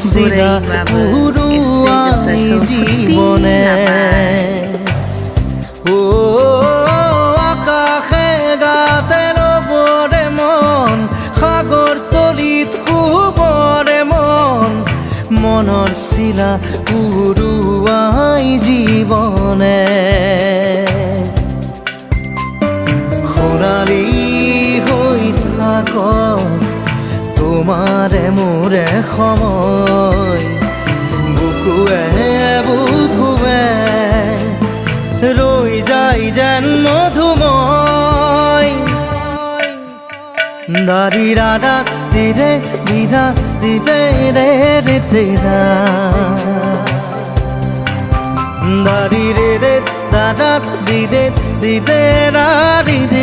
ছিলা পুরুয়াই জীবনে ও আকাশে গাতে রবরে মন সাগর তলিত শুবরে মন মনৰ ছিলা পুৰুৱাই জীৱনে সোণালী হৈ থাক তোমাৰে মোৰে সময় বুকুৱে বুকুৱে ৰৈ যায় যেন মধুময় দাৰি ৰাধা দিদে দিদা দিদে ৰে ৰে দিদা দাৰি ৰে ৰে দাদা দিদে দিদে ৰা দিদে